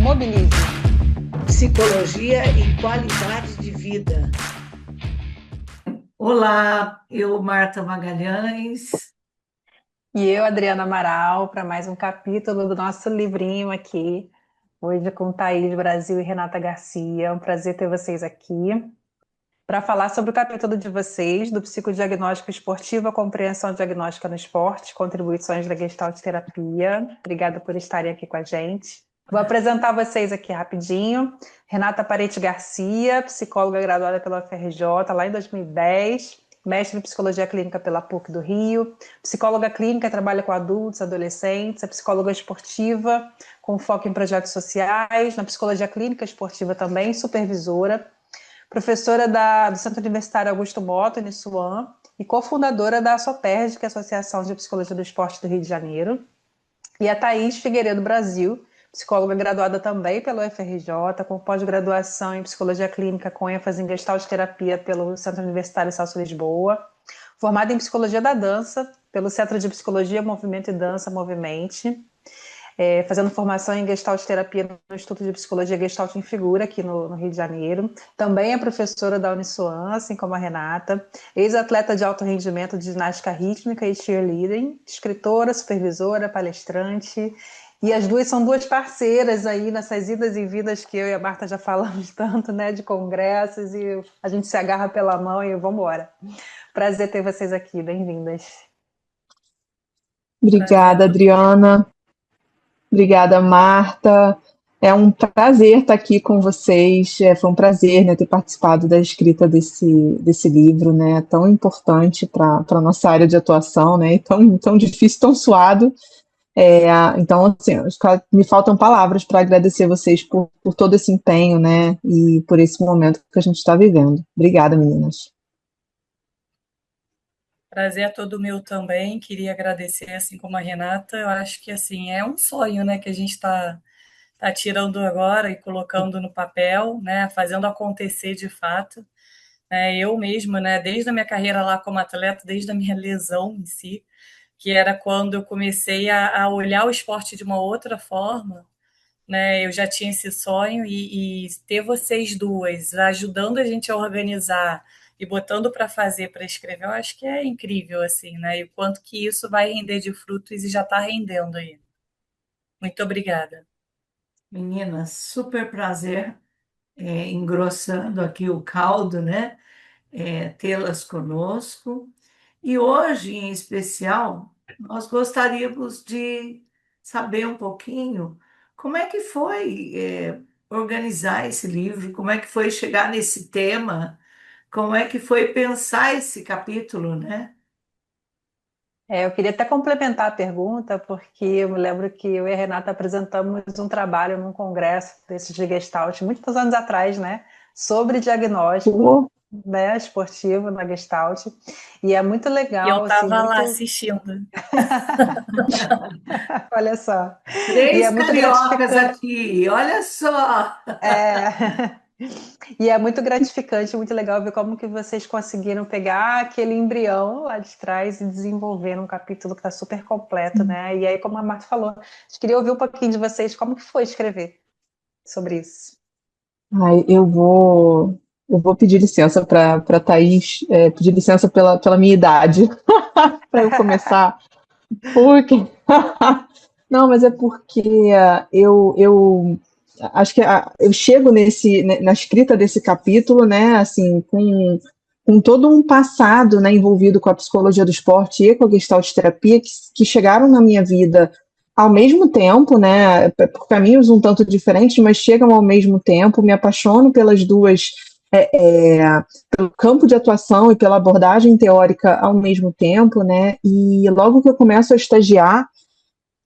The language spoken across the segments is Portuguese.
Mobilize. Psicologia e qualidade de vida. Olá, eu, Marta Magalhães. E eu, Adriana Amaral, para mais um capítulo do nosso livrinho aqui. Hoje com Thaís Brasil e Renata Garcia. É um prazer ter vocês aqui para falar sobre o capítulo de vocês, do Psicodiagnóstico Esportivo, a Compreensão Diagnóstica no Esporte, Contribuições da Gestalt Terapia. Obrigada por estarem aqui com a gente. Vou apresentar vocês aqui rapidinho. Renata Parente Garcia, psicóloga graduada pela UFRJ lá em 2010, mestre em Psicologia Clínica pela PUC do Rio, psicóloga clínica, trabalha com adultos, adolescentes, é psicóloga esportiva, com foco em projetos sociais, na Psicologia Clínica Esportiva também, supervisora, professora do Centro Universitário Augusto Mota, Uniswan, e cofundadora da ASOPERJ, que é a Associação de Psicologia do Esporte do Rio de Janeiro, e a Thaís Figueiredo Brasil, psicóloga graduada também pela UFRJ, com pós-graduação em Psicologia Clínica com ênfase em Gestalt Terapia pelo Centro Universitário Celso Lisboa, formada em Psicologia da Dança pelo Centro de Psicologia, Movimento e Dança Movimente, fazendo formação em Gestalt Terapia no Instituto de Psicologia Gestalt em Figura, aqui no Rio de Janeiro. Também é professora da Uniswan, assim como a Renata, ex-atleta de alto rendimento de ginástica rítmica e cheerleading, escritora, supervisora, palestrante. E as duas são duas parceiras aí nessas idas e vindas que eu e a Marta já falamos tanto, né, de congressos, e a gente se agarra pela mão e vamos embora. Prazer ter vocês aqui, bem-vindas. Obrigada, Adriana. Obrigada, Marta. É um prazer estar aqui com vocês. Foi um prazer, né, ter participado da escrita desse livro, né, tão importante para a nossa área de atuação, né, e tão difícil, tão suado. Então, assim, me faltam palavras para agradecer vocês por todo esse empenho, né, e por esse momento que a gente está vivendo. Obrigada, meninas. Prazer é todo meu também. Queria agradecer, assim como a Renata. Eu acho que assim é um sonho, né, que a gente está tirando agora e colocando no papel, né, fazendo acontecer de fato. Eu mesma, né, desde a minha carreira lá como atleta, desde a minha lesão em si, que era quando eu comecei a olhar o esporte de uma outra forma, né? Eu já tinha esse sonho e ter vocês duas ajudando a gente a organizar e botando para fazer, para escrever, eu acho que é incrível, assim, né? E o quanto que isso vai render de frutos e já está rendendo aí. Muito obrigada. Meninas, super prazer, engrossando aqui o caldo, né? Tê-las conosco. E hoje, em especial, nós gostaríamos de saber um pouquinho como é que foi organizar esse livro, como é que foi chegar nesse tema, como é que foi pensar esse capítulo, né? Eu queria até complementar a pergunta, porque eu me lembro que eu e a Renata apresentamos um trabalho num congresso desse de Gestalt, muitos anos atrás, né? Sobre diagnóstico, né, esportivo na Gestalt. E é muito legal. E eu estava assim, lá assistindo. Olha só. Três cariocas aqui, olha só! E é muito gratificante, muito legal ver como que vocês conseguiram pegar aquele embrião lá de trás e desenvolver num capítulo que está super completo, né? E aí, como a Marta falou, a gente queria ouvir um pouquinho de vocês, como que foi escrever sobre isso? Eu vou pedir licença para a Thaís, pedir licença pela minha idade, para eu começar, porque... Não, mas é porque eu acho que eu chego na escrita desse capítulo, né, assim, com todo um passado, né, envolvido com a psicologia do esporte e com a Gestalt terapia que chegaram na minha vida ao mesmo tempo, né, por caminhos um tanto diferentes, mas chegam ao mesmo tempo. Me apaixono pelas duas, pelo campo de atuação e pela abordagem teórica ao mesmo tempo, né, e logo que eu começo a estagiar,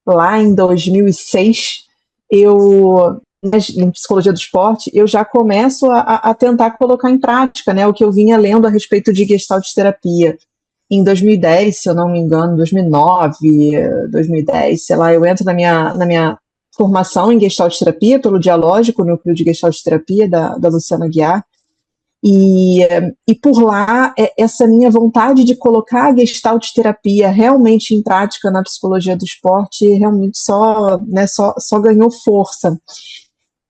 lá em 2006, em psicologia do esporte, eu já começo a tentar colocar em prática, né, o que eu vinha lendo a respeito de Gestalt terapia. Em 2010, se eu não me engano, 2009, 2010, sei lá, eu entro na minha formação em Gestalt terapia pelo Dialógico, núcleo de Gestalt terapia da Luciana Guiar, e por lá, essa minha vontade de colocar a Gestalt terapia realmente em prática na psicologia do esporte realmente só ganhou força.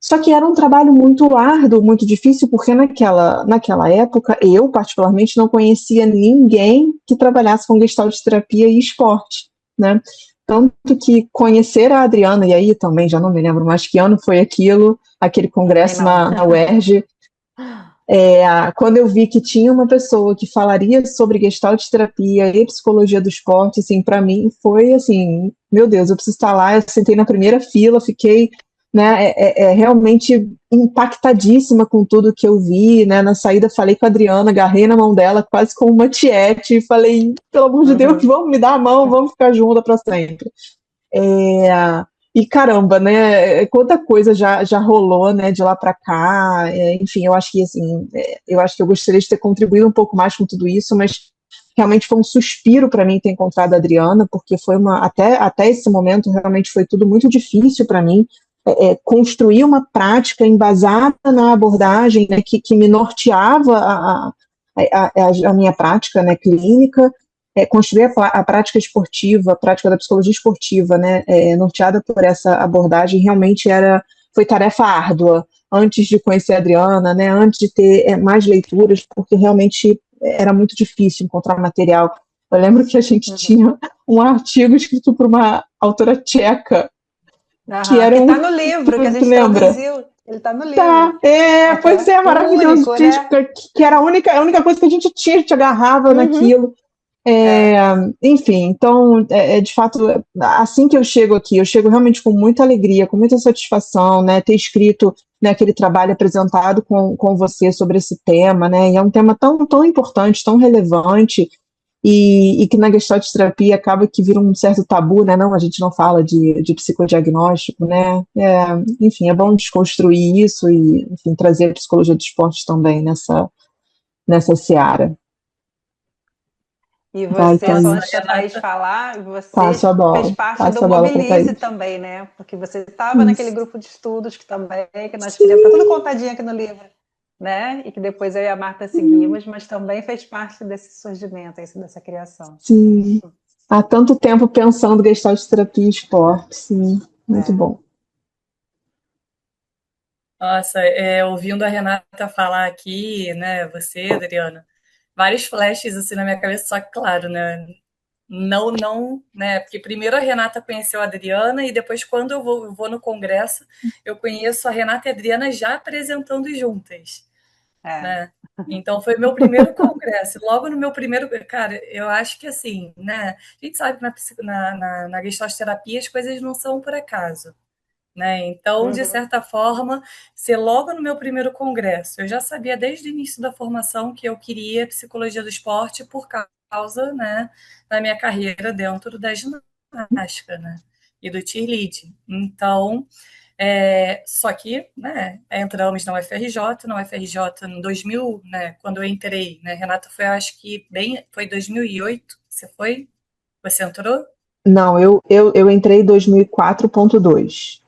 Só que era um trabalho muito árduo, muito difícil, porque naquela época eu, particularmente, não conhecia ninguém que trabalhasse com gestalt terapia e esporte, né? Tanto que conhecer a Adriana, e aí também já não me lembro mais que ano foi aquilo, aquele Também congresso não. na UERJ, quando eu vi que tinha uma pessoa que falaria sobre gestalt terapia e psicologia do esporte, assim, para mim foi assim, meu Deus, eu preciso estar lá. Eu sentei na primeira fila, fiquei, né, realmente impactadíssima com tudo que eu vi, né? Na saída falei com a Adriana, agarrei na mão dela quase como uma tiete e falei, pelo amor de Deus, Uhum. vamos me dar a mão, vamos ficar juntas para sempre. E caramba, né? Quanta coisa já rolou, né? De lá para cá. Enfim, eu acho que assim, eu acho que eu gostaria de ter contribuído um pouco mais com tudo isso, mas realmente foi um suspiro para mim ter encontrado a Adriana, porque foi até esse momento realmente foi tudo muito difícil para mim. Construir uma prática embasada na abordagem, né, que me norteava a minha prática, né, clínica, construir a prática esportiva, a prática da psicologia esportiva, né, norteada por essa abordagem, realmente foi tarefa árdua, antes de conhecer a Adriana, né, antes de ter mais leituras, porque realmente era muito difícil encontrar material. Eu lembro que a gente tinha um artigo escrito por uma autora tcheca, que Aham, era que está no livro, que a tu gente lembra? traduziu. Ele está no livro. Tá, pois Até o maravilhoso, único, gente, né? que era a única coisa que a gente agarrava Uhum. naquilo. É. Enfim, então, de fato, assim que eu chego aqui, eu chego realmente com muita alegria, com muita satisfação, né, ter escrito, né, aquele trabalho apresentado com você sobre esse tema, né, e é um tema tão, tão importante, tão relevante, e que na Gestalt terapia acaba que vira um certo tabu, né, não, a gente não fala de psicodiagnóstico, né, enfim, é bom desconstruir isso e, enfim, trazer a psicologia do esporte também nessa seara. E Vai, você, só Nossa, antes Thaís. da Thaís Renata. falar, Passo a você fez bola. parte do Passo a bola para Mobilize Thaís. também, né? Porque você estava naquele Isso. grupo de estudos que também, que nós fizemos, tá tudo Sim, contadinho aqui no livro, né? E que depois eu e a Marta seguimos, mas também fez parte desse surgimento, dessa criação. sim. Há tanto tempo pensando gestalt terapia e esporte. Sim, muito É. bom. Nossa, ouvindo a Renata falar aqui, né, você, Adriana, vários flashes assim na minha cabeça, só que claro, né, não, né, porque primeiro a Renata conheceu a Adriana e depois quando eu vou no congresso, eu conheço a Renata e a Adriana já apresentando juntas, É. né? Então foi meu primeiro congresso. Logo no meu primeiro, cara, eu acho que assim, né? A gente sabe que na Gestalt terapia as coisas não são por acaso, né? Então, de Uhum. certa forma, ser logo no meu primeiro congresso, eu já sabia desde o início da formação que eu queria psicologia do esporte por causa, né, da minha carreira dentro da ginástica, né, e do cheerleading. Então, só que, né, entramos na UFRJ em 2000, né, quando eu entrei, né, Renata, foi, acho que foi 2008, você foi? Você entrou? Não, eu entrei em 2004.2.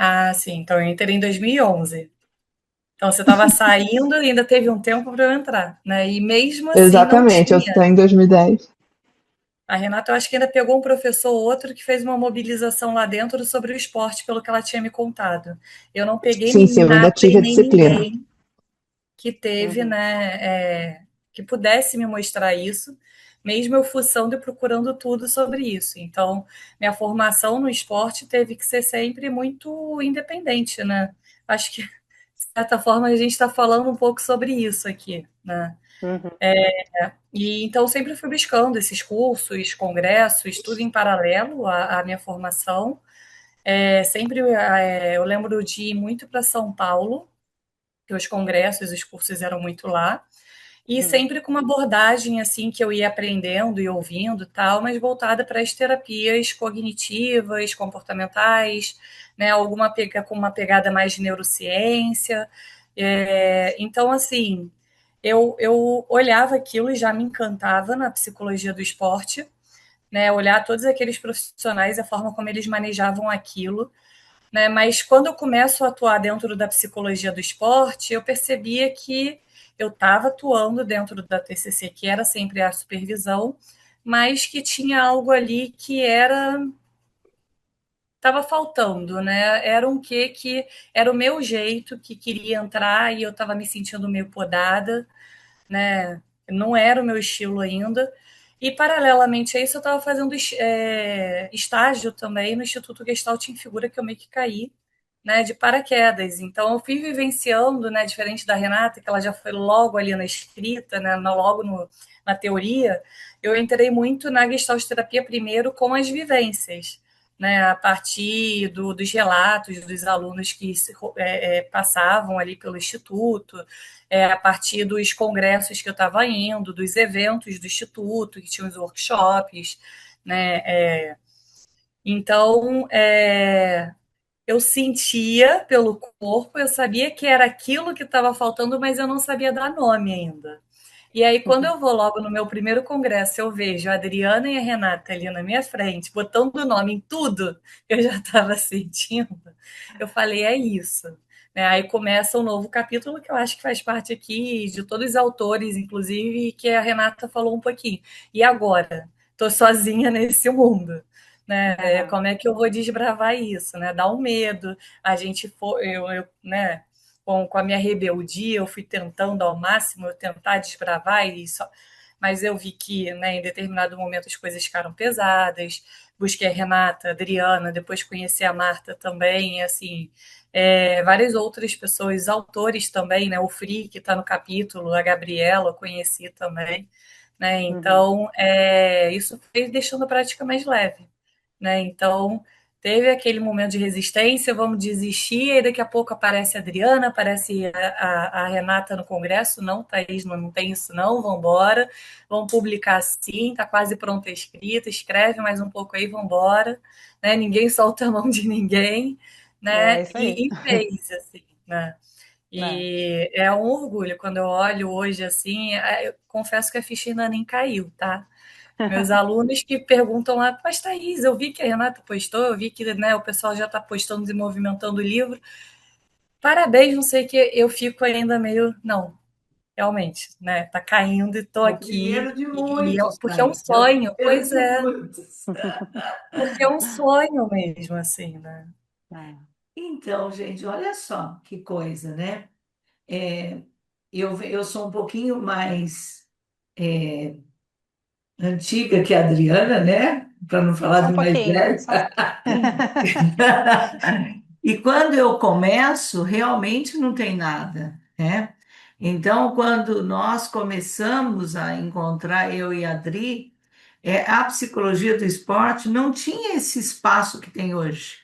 Ah, sim, então eu entrei em 2011. Então você estava saindo e ainda teve um tempo para eu entrar, né? E mesmo assim não Exatamente, eu tinha. saí em 2010. A Renata, eu acho que ainda pegou um professor ou outro que fez uma mobilização lá dentro sobre o esporte, pelo que ela tinha me contado. Eu não peguei Sim, sim, eu ainda Renata e tive a nem disciplina. ninguém que teve, Uhum. né, que pudesse me mostrar isso, mesmo eu fuçando e procurando tudo sobre isso. Então, minha formação no esporte teve que ser sempre muito independente, né? Acho que, de certa forma, a gente está falando um pouco sobre isso aqui, né? Uhum. E então sempre fui buscando esses cursos, congressos, tudo em paralelo à minha formação. Sempre eu lembro de ir muito para São Paulo, que os congressos, os cursos eram muito lá. E Uhum. sempre com uma abordagem assim que eu ia aprendendo e ouvindo, tal, mas voltada para as terapias cognitivas, comportamentais, né, com uma pegada mais de neurociência. Então, assim, eu olhava aquilo e já me encantava na psicologia do esporte, né, olhar todos aqueles profissionais, a forma como eles manejavam aquilo, né? Mas quando eu começo a atuar dentro da psicologia do esporte, eu percebia que eu estava atuando dentro da TCC, que era sempre a supervisão, mas que tinha algo ali que era estava faltando, né? Era um quê que era o meu jeito, que queria entrar e eu estava me sentindo meio podada, né? Não era o meu estilo ainda. E, paralelamente a isso, eu estava fazendo estágio também no Instituto Gestalt em Figura, que eu meio que caí, né, de paraquedas. Então, eu fui vivenciando, né, diferente da Renata, que ela já foi logo ali na escrita, né, logo na teoria, eu entrei muito na Gestalt terapia primeiro com as vivências, né, a partir dos relatos dos alunos que passavam ali pelo Instituto, a partir dos congressos que eu estava indo, dos eventos do Instituto, que tinham os workshops, né, então, eu sentia pelo corpo, eu sabia que era aquilo que estava faltando, mas eu não sabia dar nome ainda. E aí, quando eu vou logo no meu primeiro congresso, eu vejo a Adriana e a Renata ali na minha frente, botando o nome em tudo, eu já estava sentindo. Eu falei, é isso. Né? Aí começa um novo capítulo que eu acho que faz parte aqui de todos os autores, inclusive, que a Renata falou um pouquinho. E agora? Estou sozinha nesse mundo. Né? Como é que eu vou desbravar isso? Né? Dá um medo. A gente for, né? Com a minha rebeldia, eu fui tentando ao máximo eu tentar desbravar isso, mas eu vi que, né, em determinado momento as coisas ficaram pesadas. Busquei a Renata, a Adriana, depois conheci a Marta também, assim, várias outras pessoas, autores também, né? O Free, que está no capítulo, a Gabriela, eu conheci também, né? Então, isso foi deixando a prática mais leve, né? Então, teve aquele momento de resistência, vamos desistir, e daqui a pouco aparece a Adriana, aparece a Renata no congresso, não, Thaís, não tem isso não, vamos embora, vamos publicar sim, está quase pronta a escrita, escreve mais um pouco aí, vamos embora, né? Ninguém solta a mão de ninguém, né? Isso aí. E fez, assim, né? E é um orgulho, quando eu olho hoje assim, eu confesso que a ficha ainda nem caiu, tá? Meus alunos que perguntam lá, mas Thaís, eu vi que a Renata postou, eu vi que, né, o pessoal já está postando e movimentando o livro. Parabéns, não sei o que, eu fico ainda meio, não, realmente, né, tá caindo e tô É o aqui, primeiro de muitos, porque é um Thaís. É o sonho, primeiro pois de é, muitos. porque é um sonho mesmo, assim, né? Então, gente, olha só que coisa, né? Eu sou um pouquinho mais antiga que a Adriana, né? Para não falar Só um de mais pouquinho. velha. E quando eu começo, realmente não tem nada, né? Então, quando nós começamos a encontrar, eu e a Adri, a psicologia do esporte não tinha esse espaço que tem hoje.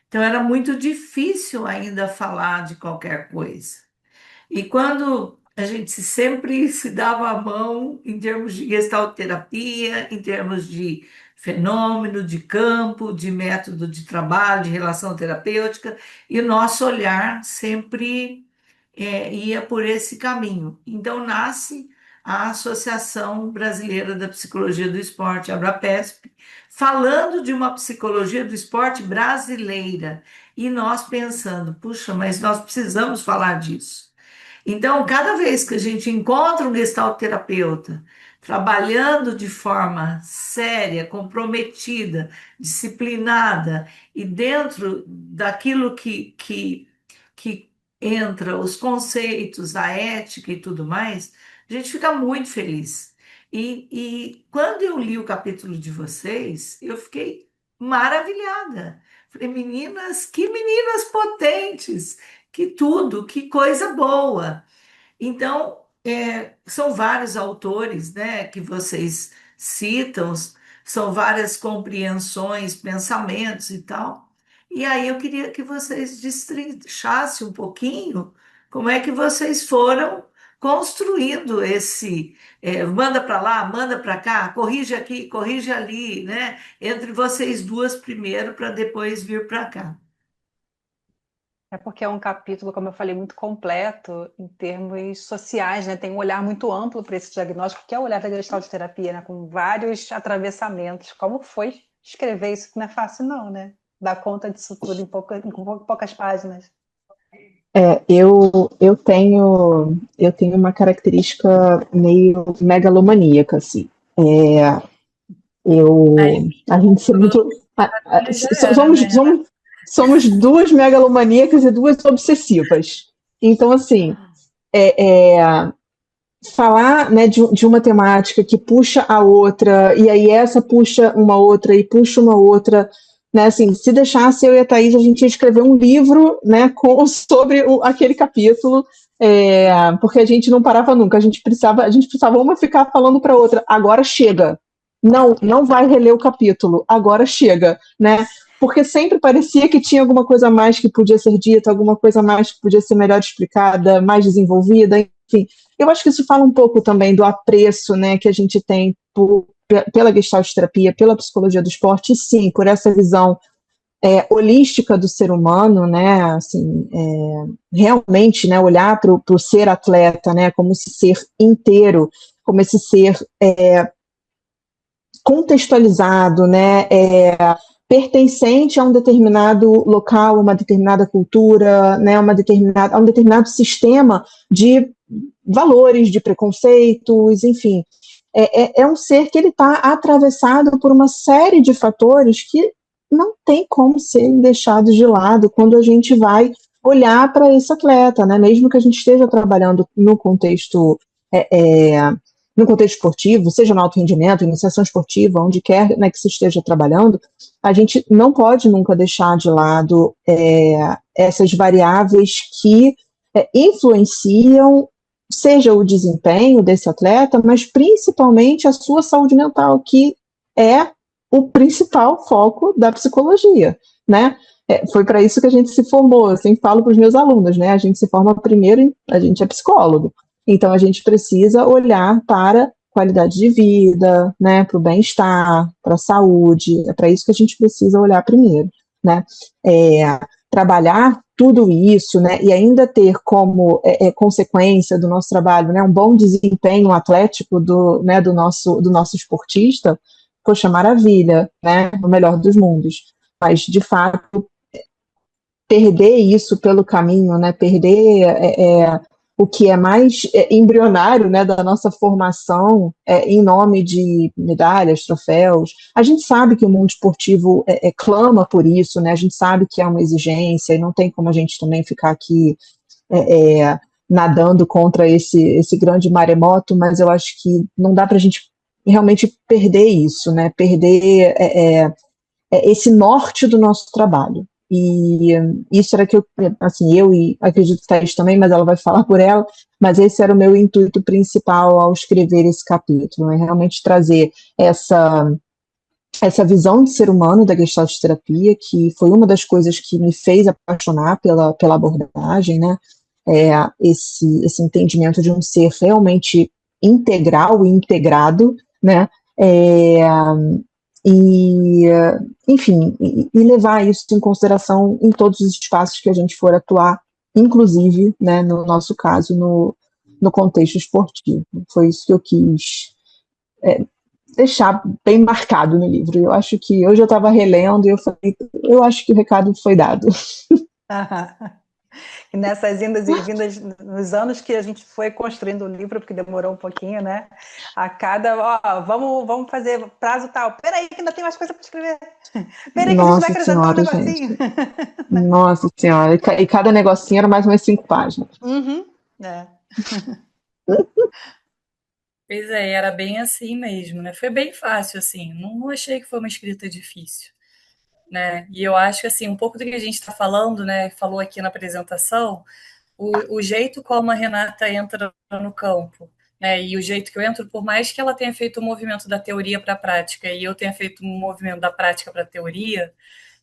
Então, era muito difícil ainda falar de qualquer coisa. E quando a gente sempre se dava a mão em termos de gestalterapia, em termos de fenômeno, de campo, de método de trabalho, de relação terapêutica, e o nosso olhar sempre ia por esse caminho. Então nasce a Associação Brasileira da Psicologia do Esporte, a ABRAPESP, falando de uma psicologia do esporte brasileira. E nós pensando, puxa, mas nós precisamos falar disso. Então, cada vez que a gente encontra um gestalterapeuta trabalhando de forma séria, comprometida, disciplinada e dentro daquilo que entra os conceitos, a ética e tudo mais, a gente fica muito feliz. E quando eu li o capítulo de vocês, eu fiquei maravilhada. Falei, meninas, que meninas potentes! Que tudo, que coisa boa. Então, são vários autores, né, que vocês citam, são várias compreensões, pensamentos e tal. E aí eu queria que vocês destrinchassem um pouquinho como é que vocês foram construindo esse, manda para lá, manda para cá, corrige aqui, corrige ali, né? Entre vocês duas primeiro, para depois vir para cá. É porque é um capítulo, como eu falei, muito completo em termos sociais, né? Tem um olhar muito amplo para esse diagnóstico, que é o olhar da Gestalt terapia, né? Com vários atravessamentos. Como foi escrever isso? Que não é fácil, não, né? Dar conta disso tudo em poucas páginas. Eu tenho uma característica meio megalomaníaca, assim. A gente ser muito. Já era, Somos, né? somos duas megalomaníacas e duas obsessivas. Então, assim, falar, né, de uma temática que puxa a outra, e aí essa puxa uma outra e puxa uma outra, né, assim, se deixasse eu e a Thaís, a gente ia escrever um livro, né, sobre aquele capítulo, porque a gente não parava nunca, a gente precisava uma ficar falando para outra, agora chega, não vai reler o capítulo, agora chega, né, porque sempre parecia que tinha alguma coisa a mais que podia ser dita, alguma coisa a mais que podia ser melhor explicada, mais desenvolvida, enfim. Eu acho que isso fala um pouco também do apreço, né, que a gente tem pela Gestalt terapia, pela psicologia do esporte, e sim, por essa visão holística do ser humano, né, assim, realmente, né, olhar para o ser atleta, né, como esse ser inteiro, como esse ser contextualizado, né, pertencente a um determinado local, uma determinada cultura, né, a um determinado sistema de valores, de preconceitos, enfim. É um ser que ele está atravessado por uma série de fatores que não tem como serem deixados de lado quando a gente vai olhar para esse atleta, né? Mesmo que a gente esteja trabalhando no contexto esportivo, seja no alto rendimento, iniciação esportiva, onde quer, né, que se esteja trabalhando, a gente não pode nunca deixar de lado essas variáveis que influenciam, seja o desempenho desse atleta, mas principalmente a sua saúde mental, que é o principal foco da psicologia, né? Foi para isso que a gente se formou. Eu sempre falo para os meus alunos, né? A gente se forma primeiro, a gente é psicólogo. Então, a gente precisa olhar para qualidade de vida, né, para o bem-estar, para a saúde, é para isso que a gente precisa olhar primeiro, né? Trabalhar tudo isso, né, e ainda ter como consequência do nosso trabalho, né, um bom desempenho atlético do nosso esportista, poxa, maravilha, né, o melhor dos mundos. Mas, de fato, perder isso pelo caminho, né, perder o que é mais embrionário, né, da nossa formação em nome de medalhas, troféus. A gente sabe que o mundo esportivo clama por isso, né, a gente sabe que é uma exigência e não tem como a gente também ficar aqui nadando contra esse grande maremoto, mas eu acho que não dá para a gente realmente perder isso, né, perder esse norte do nosso trabalho. E isso era que eu e acredito que Thaís também, mas ela vai falar por ela, mas esse era o meu intuito principal ao escrever esse capítulo, é realmente trazer essa visão de ser humano da Gestalt terapia, que foi uma das coisas que me fez apaixonar pela abordagem, né? Esse entendimento de um ser realmente integral e integrado, né? E, enfim, e levar isso em consideração em todos os espaços que a gente for atuar, inclusive, né, no nosso caso, no contexto esportivo. Foi isso que eu quis deixar bem marcado no livro. Eu acho que hoje eu estava relendo e eu falei, eu acho que o recado foi dado. E nessas indas e vindas, nos anos que a gente foi construindo o livro, porque demorou um pouquinho, né? A cada, vamos fazer prazo tal. Peraí, que ainda tem mais coisa para escrever. Peraí, que a gente vai Nossa acrescentar um Senhora, gente. negocinho. Nossa Senhora. E cada negocinho era mais umas 5 páginas. Uhum. É. Pois é, era bem assim mesmo, né? Foi bem fácil, assim. Não achei que foi uma escrita difícil, né? E eu acho que, assim, um pouco do que a gente está falando, né? Falou aqui na apresentação, o jeito como a Renata entra no campo, né? E o jeito que eu entro, por mais que ela tenha feito o movimento da teoria para a prática e eu tenha feito o movimento da prática para a teoria,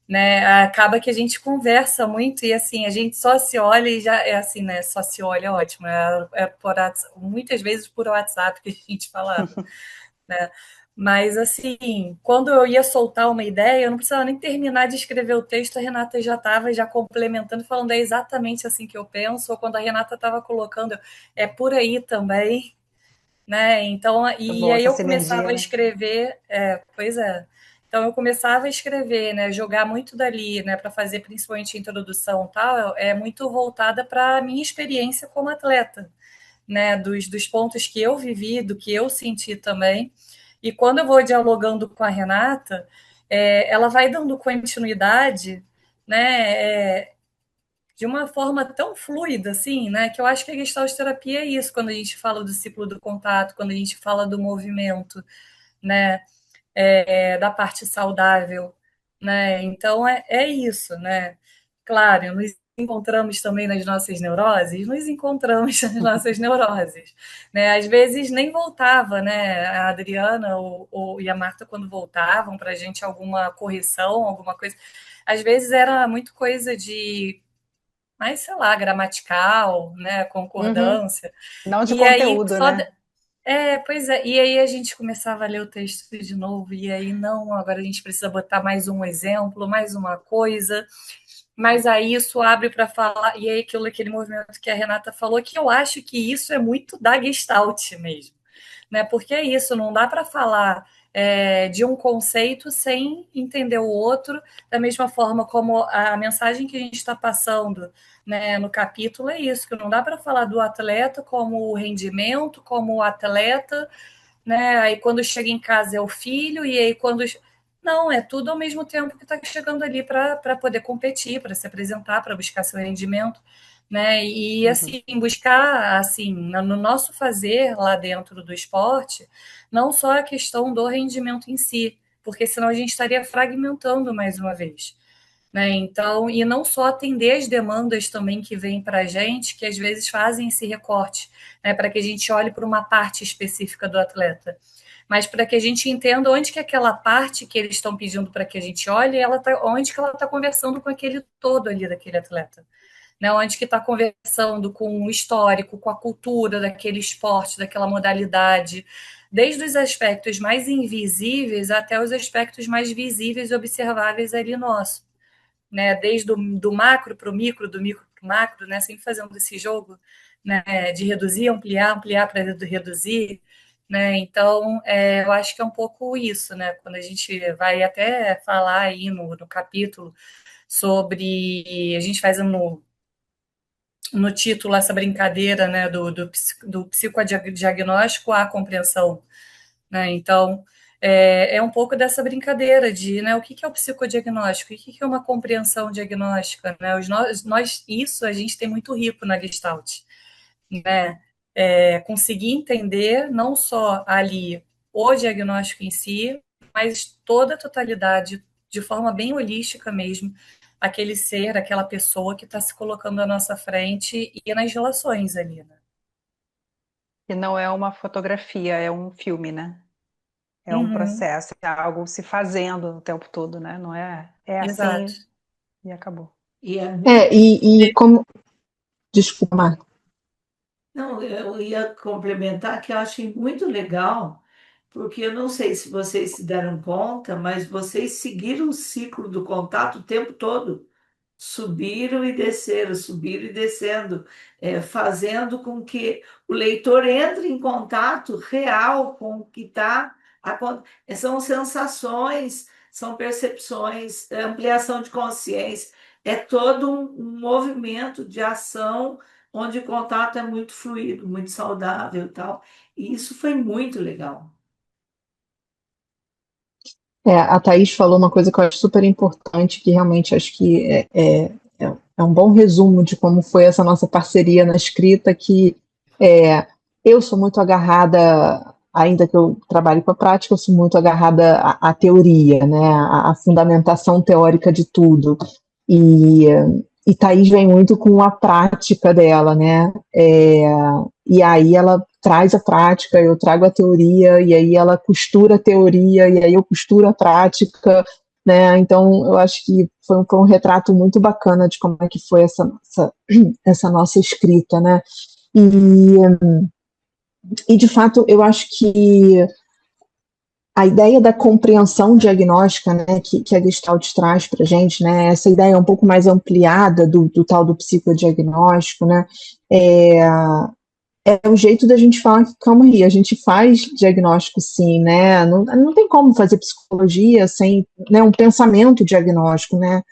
né? Acaba que a gente conversa muito e assim a gente só se olha e já é assim, né? Só se olha, é ótimo. Muitas vezes por WhatsApp que a gente falava, né? Mas assim, quando eu ia soltar uma ideia, eu não precisava nem terminar de escrever o texto, a Renata já estava já complementando, falando é exatamente assim que eu penso. Ou quando a Renata estava colocando, é por aí também, né? Então, Muito e boa aí essa eu começava sinergia, a né? escrever, pois é. Então eu começava a escrever, né? Jogar muito dali, né? Para fazer principalmente a introdução, e tal, é muito voltada para a minha experiência como atleta, né? Dos pontos que eu vivi, do que eu senti também. E quando eu vou dialogando com a Renata, ela vai dando continuidade, né, de uma forma tão fluida, assim, né, que eu acho que a Gestalt terapia é isso, quando a gente fala do ciclo do contato, quando a gente fala do movimento, né, da parte saudável, né, então é isso, né, claro, nos encontramos também nas nossas neuroses, nos encontramos nas nossas neuroses, né, às vezes nem voltava, né, a Adriana e a Marta quando voltavam para a gente alguma correção, alguma coisa, às vezes era muito coisa de, mas sei lá, gramatical, né, Uhum. concordância, Não de e aí conteúdo, só né? pois é, e aí a gente começava a ler o texto de novo, e aí não, agora a gente precisa botar mais um exemplo, mais uma coisa, mas aí isso abre para falar, e aí aquele movimento que a Renata falou, que eu acho que isso é muito da Gestalt mesmo, né? Porque é isso, não dá para falar de um conceito sem entender o outro, da mesma forma como a mensagem que a gente está passando, né, no capítulo é isso, que não dá para falar do atleta como o rendimento, como o atleta, né? Aí quando chega em casa é o filho, e aí quando. Não, é tudo ao mesmo tempo que está chegando ali para poder competir, para se apresentar, para buscar seu rendimento, né? E Uhum. assim, buscar assim, no nosso fazer lá dentro do esporte, não só a questão do rendimento em si, porque senão a gente estaria fragmentando mais uma vez. Né? Então, e não só atender as demandas também que vêm para a gente, que às vezes fazem esse recorte, né, para que a gente olhe para uma parte específica do atleta, mas para que a gente entenda onde que aquela parte que eles estão pedindo para que a gente olhe, onde que ela está conversando com aquele todo ali daquele atleta. Né, onde que está conversando com o histórico, com a cultura daquele esporte, daquela modalidade, desde os aspectos mais invisíveis até os aspectos mais visíveis e observáveis ali nosso, né? Desde do macro para o micro, do micro para o macro, né? Sempre fazendo esse jogo, né? De reduzir, ampliar, ampliar para reduzir, né? Então, eu acho que é um pouco isso, né? Quando a gente vai até falar aí no capítulo sobre, a gente faz no título essa brincadeira, né? Do psicodiagnóstico à compreensão, né? Então, um pouco dessa brincadeira de, né, o que é o psicodiagnóstico, o que é uma compreensão diagnóstica, né? Isso a gente tem muito rico na Gestalt, né? Conseguir entender não só ali o diagnóstico em si, mas toda a totalidade, de forma bem holística mesmo, aquele ser, aquela pessoa que está se colocando à nossa frente e nas relações ali, né? E não é uma fotografia, é um filme, né? É um Uhum, processo, é algo se fazendo o tempo todo, né? Não é, é exato. assim e acabou. E é É, muito. e como. Desculpa, Marta. Não, eu ia complementar que eu achei muito legal, porque eu não sei se vocês se deram conta, mas vocês seguiram o ciclo do contato o tempo todo. Subiram e desceram, subiram e descendo, fazendo com que o leitor entre em contato real com o que está acontecendo. São sensações, são percepções, ampliação de consciência, é todo um movimento de ação onde o contato é muito fluido, muito saudável e tal. E isso foi muito legal. A Thaís falou uma coisa que eu acho super importante, que realmente acho que é um bom resumo de como foi essa nossa parceria na escrita, que é, eu sou muito agarrada, ainda que eu trabalhe com a prática, eu sou muito agarrada à teoria, né, à fundamentação teórica de tudo. E, e Thaís vem muito com a prática dela, né? E aí ela traz a prática, eu trago a teoria, e aí ela costura a teoria, e aí eu costuro a prática, né? Então eu acho que foi um retrato muito bacana de como é que foi essa nossa escrita, né? E de fato eu acho que a ideia da compreensão diagnóstica, né, que a Gestalt traz para a gente, né, essa ideia um pouco mais ampliada do tal do psicodiagnóstico, né, é o jeito da gente falar que, calma aí, a gente faz diagnóstico sim, né, não tem como fazer psicologia sem, né, um pensamento diagnóstico, né,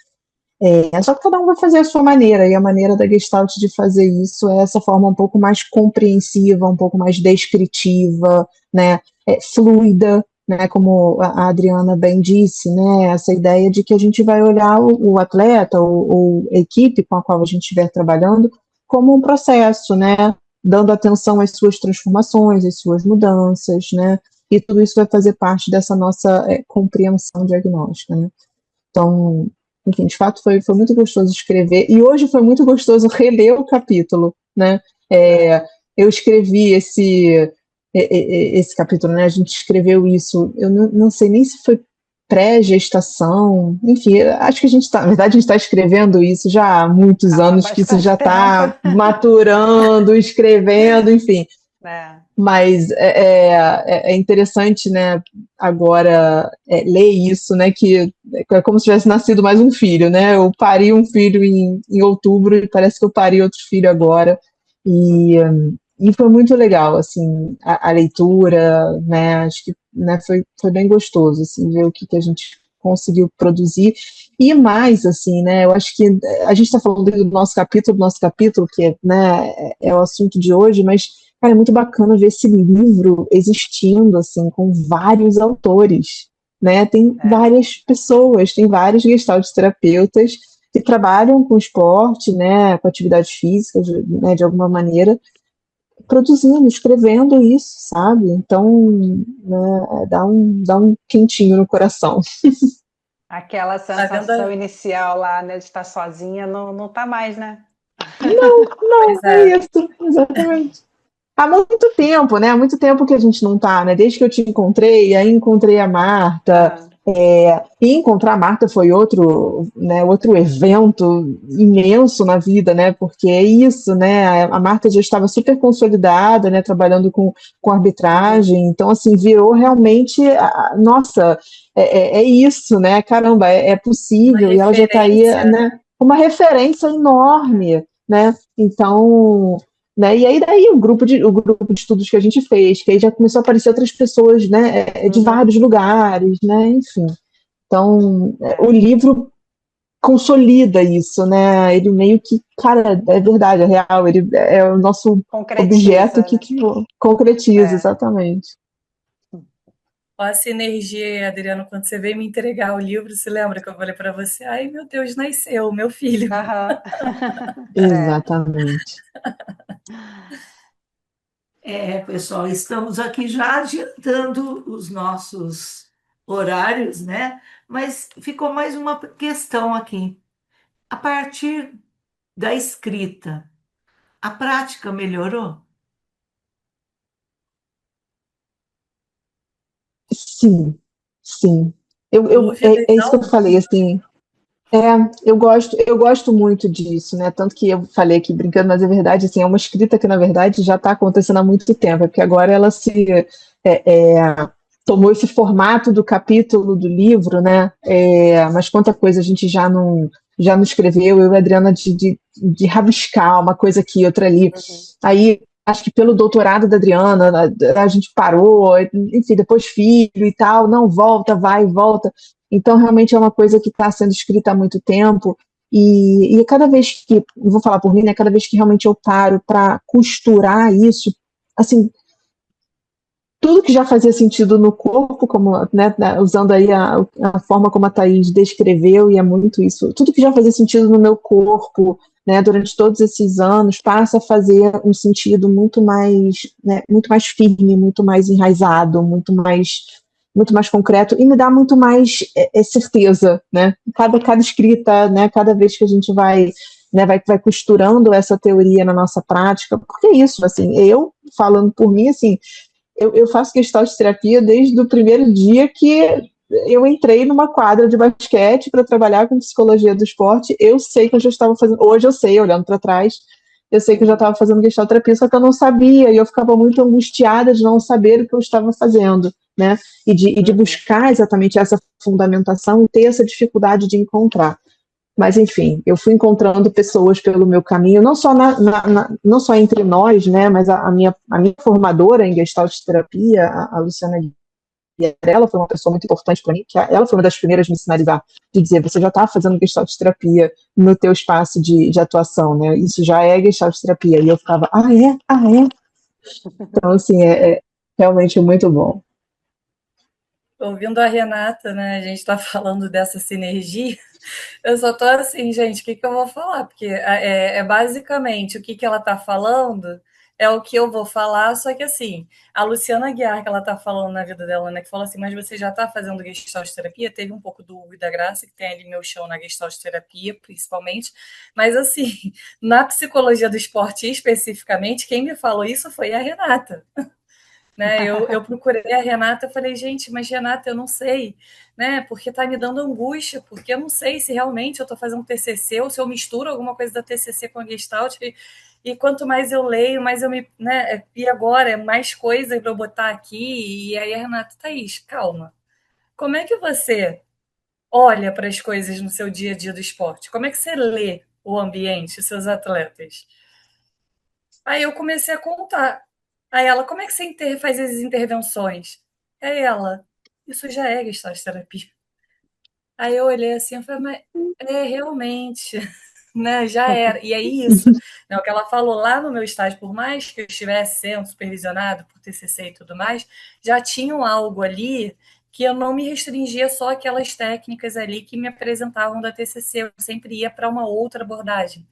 só que cada um vai fazer a sua maneira, e a maneira da Gestalt de fazer isso é essa forma um pouco mais compreensiva, um pouco mais descritiva, né, fluida, né, como a Adriana bem disse, né, essa ideia de que a gente vai olhar o atleta ou a equipe com a qual a gente estiver trabalhando como um processo, né, dando atenção às suas transformações, às suas mudanças, né, e tudo isso vai fazer parte dessa nossa compreensão diagnóstica, né. Então, enfim, de fato foi muito gostoso escrever, e hoje foi muito gostoso reler o capítulo, né, eu escrevi esse capítulo, né, a gente escreveu isso, eu não sei nem se foi pré-gestação, enfim, acho que a gente está, na verdade, a gente está escrevendo isso já há muitos anos, que isso já está maturando, escrevendo, enfim. Mas é interessante, né, agora ler isso, né, que é como se tivesse nascido mais um filho, né, eu pari um filho em outubro e parece que eu pari outro filho agora, e foi muito legal, assim, a leitura, né, acho que, né, foi bem gostoso, assim, ver o que a gente conseguiu produzir, e mais, assim, né, eu acho que a gente está falando do nosso capítulo, que né, é o assunto de hoje, mas, cara, é muito bacana ver esse livro existindo, assim, com vários autores, né, tem várias pessoas, tem vários gestalt terapeutas que trabalham com esporte, né, com atividade física, né, de alguma maneira, produzindo, escrevendo isso, sabe? Então, né, dá um quentinho no coração. Aquela sensação inicial lá, né, de estar sozinha, não tá mais, né? Não, é isso, exatamente. Há muito tempo, né? Há muito tempo que a gente não tá, né? Desde que eu te encontrei, aí encontrei a Marta, e encontrar a Marta foi outro evento imenso na vida, né? Porque é isso, né? A Marta já estava super consolidada, né? Trabalhando com arbitragem, então assim virou realmente, nossa, é isso, né? Caramba, é possível, e ela já está aí, né? Uma referência enorme, né? Então, né, e aí daí o grupo de estudos que a gente fez, que aí já começou a aparecer outras pessoas, né, de vários lugares, né, enfim. Então, o livro consolida isso, né, ele meio que, cara, é verdade, é real, ele é o nosso objeto que concretiza, exatamente. Olha a sinergia, Adriano, quando você veio me entregar o livro, você lembra que eu falei para você, ai meu Deus, nasceu, meu filho. Exatamente. Pessoal, estamos aqui já adiantando os nossos horários, né? Mas ficou mais uma questão aqui. A partir da escrita, a prática melhorou? Sim, sim. É isso que eu falei, assim. Eu gosto muito disso, né? Tanto que eu falei aqui brincando, mas é verdade, assim, é uma escrita que, na verdade, já está acontecendo há muito tempo, porque agora ela tomou esse formato do capítulo do livro, né? Mas quanta coisa a gente já não escreveu, eu e a Adriana, de rabiscar uma coisa aqui, outra ali. Aí, acho que pelo doutorado da Adriana, a gente parou, enfim, depois filho e tal, não, volta, vai, volta. Então, realmente é uma coisa que está sendo escrita há muito tempo, e cada vez que, vou falar por mim, né, cada vez que realmente eu paro para costurar isso, assim, tudo que já fazia sentido no corpo, como, né, usando aí a forma como a Thaís descreveu, e é muito isso, tudo que já fazia sentido no meu corpo, né, durante todos esses anos, passa a fazer um sentido muito mais firme, muito mais enraizado, muito mais concreto, e me dá muito mais certeza, né? Cada escrita, né? Cada vez que a gente vai costurando essa teoria na nossa prática, porque é isso, assim, eu, falando por mim, assim, eu faço gestalt terapia desde o primeiro dia que eu entrei numa quadra de basquete para trabalhar com psicologia do esporte. Eu sei que eu já estava fazendo, hoje eu sei, olhando para trás, eu sei que eu já estava fazendo gestalt terapia, só que eu não sabia, e eu ficava muito angustiada de não saber o que eu estava fazendo, né? E de buscar exatamente essa fundamentação e ter essa dificuldade de encontrar. Mas, enfim, eu fui encontrando pessoas pelo meu caminho, não só, não só entre nós, né? Mas a minha formadora em gestalt terapia, a Luciana, e ela foi uma pessoa muito importante para mim, que ela foi uma das primeiras a me sinalizar, de dizer, você já está fazendo gestalt terapia no teu espaço de atuação, né? Isso já é gestalt terapia. E eu ficava, ah, é? Então, assim, realmente muito bom. ouvindo a Renata, né? A gente está falando dessa sinergia. Eu só tô assim, gente, o que que eu vou falar? Porque é basicamente o que que ela tá falando é o que eu vou falar, só que assim, a Luciana Guiar, que ela tá falando na vida dela, né, que falou assim, mas você já tá fazendo gestalt terapia? Teve um pouco do Hugo e da Graça, que tem ali meu chão na gestalt terapia, principalmente, mas assim, na psicologia do esporte especificamente, quem me falou isso foi a Renata, né? Eu procurei a Renata, eu falei, gente, mas Renata, eu não sei, né? Porque tá me dando angústia, porque eu não sei se realmente eu estou fazendo TCC ou se eu misturo alguma coisa da TCC com a Gestalt. E quanto mais eu leio, mais eu me, né? E agora é mais coisa para eu botar aqui. E aí a Renata, Thaís, calma. Como é que você olha para as coisas no seu dia a dia do esporte? Como é que você lê o ambiente, os seus atletas? Aí eu comecei a contar. Aí ela, como é que você faz as intervenções? Aí ela, isso já é gestalt terapia. Aí eu olhei assim e falei, mas é realmente, né? Já era. E aí isso, né, o que ela falou lá no meu estágio, por mais que eu estivesse sendo supervisionado por TCC e tudo mais, já tinham algo ali que eu não me restringia só aquelas técnicas ali que me apresentavam da TCC, eu sempre ia para uma outra abordagem,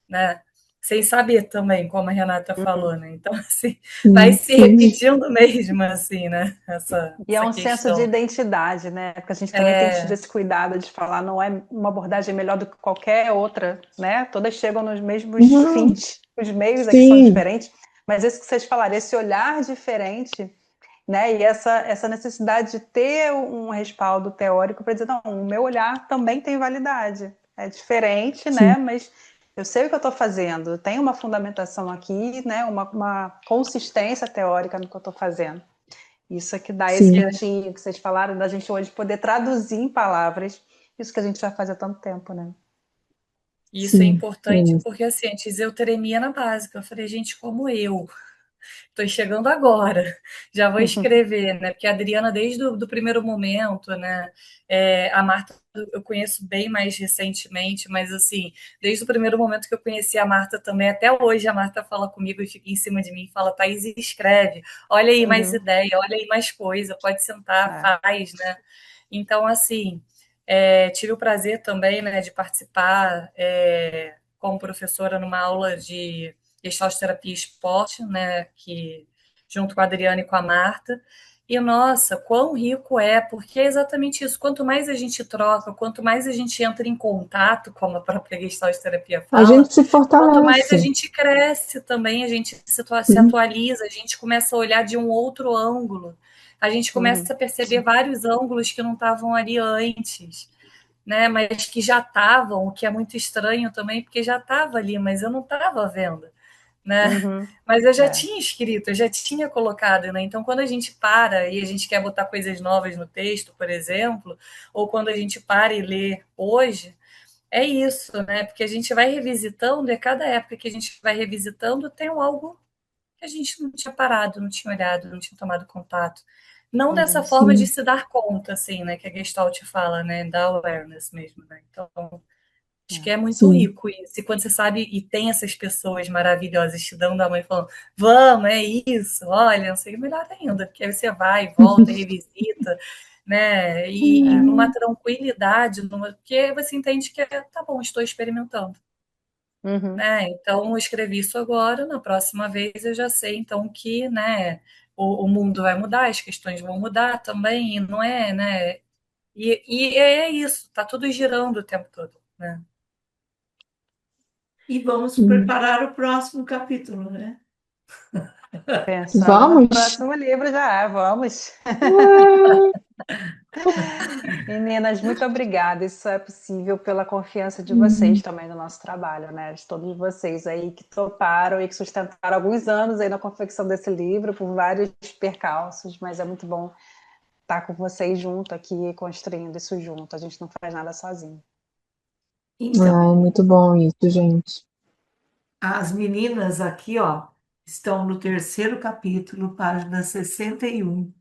né? Sem saber também, como a Renata falou, né? Então, assim, vai Sim, se sim, repetindo mesmo, assim, né? Essa, E é essa um senso de questão. identidade, né? Porque a gente também tem tido É, esse cuidado de falar, não é uma abordagem melhor do que qualquer outra, né? Todas chegam nos mesmos não, fins, os meios é que são sim, diferentes, mas isso que vocês falaram, esse olhar diferente, né? E essa necessidade de ter um respaldo teórico para dizer, não, o meu olhar também tem validade. É diferente, sim, né? Mas eu sei o que eu estou fazendo, tem uma fundamentação aqui, né? Uma consistência teórica no que eu estou fazendo. Isso é que dá esse sim, jeitinho que vocês falaram, da gente hoje poder traduzir em palavras isso que a gente já faz há tanto tempo, né? isso é sim, é importante isso. porque, assim, antes eu tremia na básica. Eu falei, gente, como eu? Estou chegando agora, já vou escrever, né? Porque a Adriana, desde o do primeiro momento, né? A Marta eu conheço bem mais recentemente, mas assim, desde o primeiro momento que eu conheci a Marta também, até hoje a Marta fala comigo e fica em cima de mim e fala, Thaís, escreve, olha aí mais Uhum. ideia, olha aí mais coisa, pode sentar, É. faz, né? Então, assim, tive o prazer também, né, de participar como professora numa aula de Gestalt Terapia e Esporte, né, que junto com a Adriana e com a Marta. E nossa, quão rico é, porque é exatamente isso. Quanto mais a gente troca, quanto mais a gente entra em contato, como a própria Gestalt Terapia A fala, gente se quanto mais a fortalece. gente cresce também, a gente se Sim, atualiza, a gente começa a olhar de um outro ângulo. A gente Uhum. começa a perceber vários ângulos que não estavam ali antes, né? Mas que já estavam, o que é muito estranho também, porque já estava ali, mas eu não estava vendo, né? Uhum. Mas eu já É. tinha escrito, eu já tinha colocado, né? Então, quando a gente para e a gente quer botar coisas novas no texto, por exemplo, ou quando a gente para e lê hoje, é isso, né? Porque a gente vai revisitando, e cada época que a gente vai revisitando tem algo que a gente não tinha parado, não tinha olhado, não tinha tomado contato. Não dessa Uhum. forma de sim, se dar conta, assim, né? Que a Gestalt fala, né? Da awareness mesmo, né? Então, acho que É. é muito sim. rico isso. E quando você sabe e tem essas pessoas maravilhosas te dando a mão e falando, vamos, é isso, olha, não sei, melhor ainda, porque aí você vai, volta, revisita, né? E numa tranquilidade, porque você entende que tá bom, estou experimentando. Uhum. Né? Então, eu escrevi isso agora, na próxima vez eu já sei, então, que, né, o mundo vai mudar, as questões vão mudar também, e não é, né? E é isso, tá tudo girando o tempo todo, né? E vamos Sim. preparar o próximo capítulo, né? Pensando no Vamos? próximo livro já, vamos. Ah, Meninas, muito obrigada. Isso é possível pela confiança de vocês hum, também no nosso trabalho, né? De todos vocês aí que toparam e que sustentaram alguns anos aí na confecção desse livro, por vários percalços, mas é muito bom estar com vocês junto aqui, construindo isso junto. A gente não faz nada sozinho. Então, é muito bom isso, gente. as meninas aqui, ó, estão no terceiro capítulo, página 61.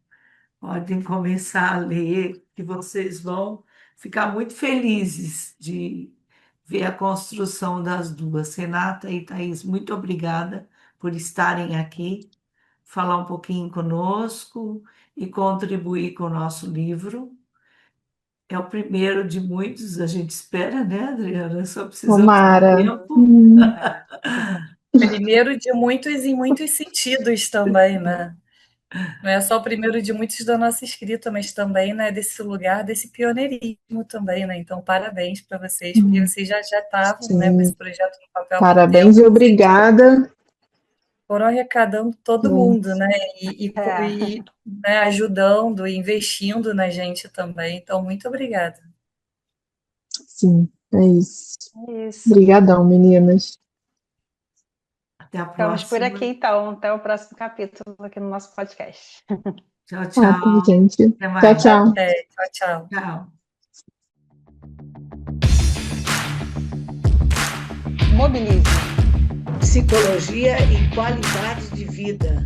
Podem começar a ler, que vocês vão ficar muito felizes de ver a construção das duas. Renata e Thaís, muito obrigada por estarem aqui, falar um pouquinho conosco e contribuir com o nosso livro. É o primeiro de muitos, a gente espera, né, Adriana? Só precisamos de Tomara. tempo. Primeiro de muitos em muitos sentidos também, né? Não é só o primeiro de muitos da nossa escrita, mas também, né, desse lugar, desse pioneirismo também, né? Então, parabéns para vocês, porque vocês já estavam, né, com esse Sim, projeto no papel há muito parabéns tempo, e vocês obrigada. foram arrecadando todo Sim, mundo, né? E, É, né, ajudando, investindo na gente também. Então, muito obrigada. sim, é isso. isso. Obrigadão, meninas. Até a Ficamos por aqui, próxima. então. Até o próximo capítulo aqui no nosso podcast. Tchau, Ah, tá, tchau. gente. Até Tchau, mais. tchau. Até, tchau, tchau. Tchau. Mobilize. Psicologia e qualidade de vida.